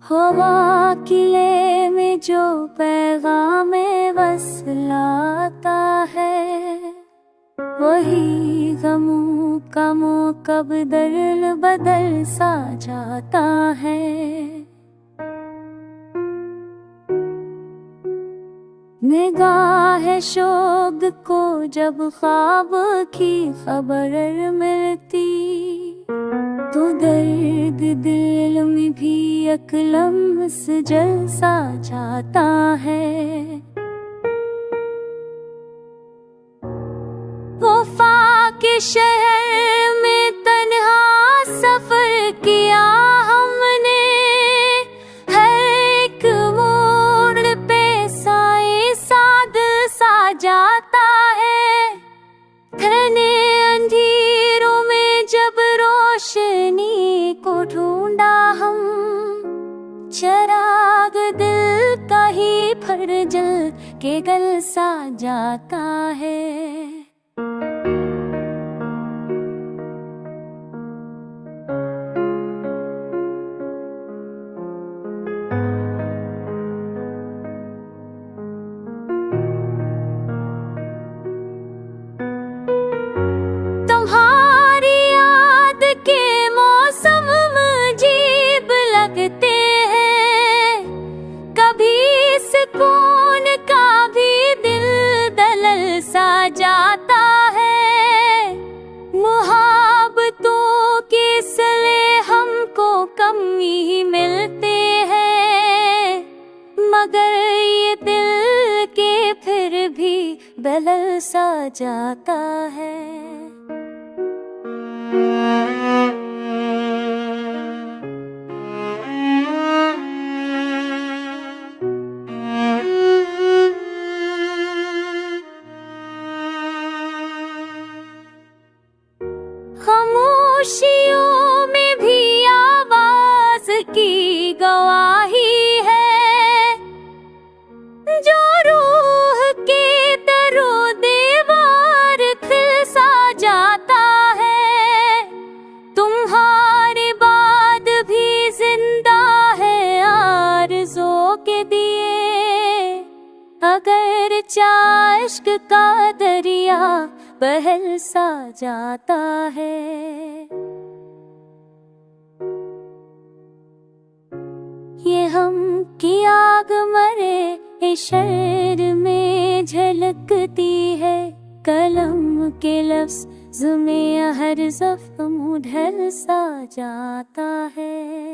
हवा किले में जो पैगाम वस्लाता है, वही गमों का कब दर्द बदल सा जाता है। निगाह शोक को जब ख्वाब की खबर मिलती, तो दर्द दिल में भी एक लम्स जल सा जाता है। वफा के शहर में तन्हा सफर किया हमने, हर एक मोड़ पे साए साद सा जाता है। घने अंधेरों में जब रोशनी को ढूंढा हम, चिराग दिल का ही फर्जल के गल सा जाता है। तुम्हारी याद के मौसम अजीब लगते हैं, कभी सुकून का भी दिल दलल सा जाता है। मुहाबतों के सिले हमको कम ही मिलते हैं, मगर ये दिल के फिर भी बलल सा जाता है। खामोशियों में भी आवाज की गवाही है, जो रूह के दरो दीवार खिल सा जाता है। तुम्हारे बाद भी जिंदा है आरज़ू के दिए, अगर इश्क का दरिया बहल सा जाता है। ये हम की आग मरे शहर में झलकती है, कलम के लफ्ज़ में हर ज़ख्म ढल सा जाता है।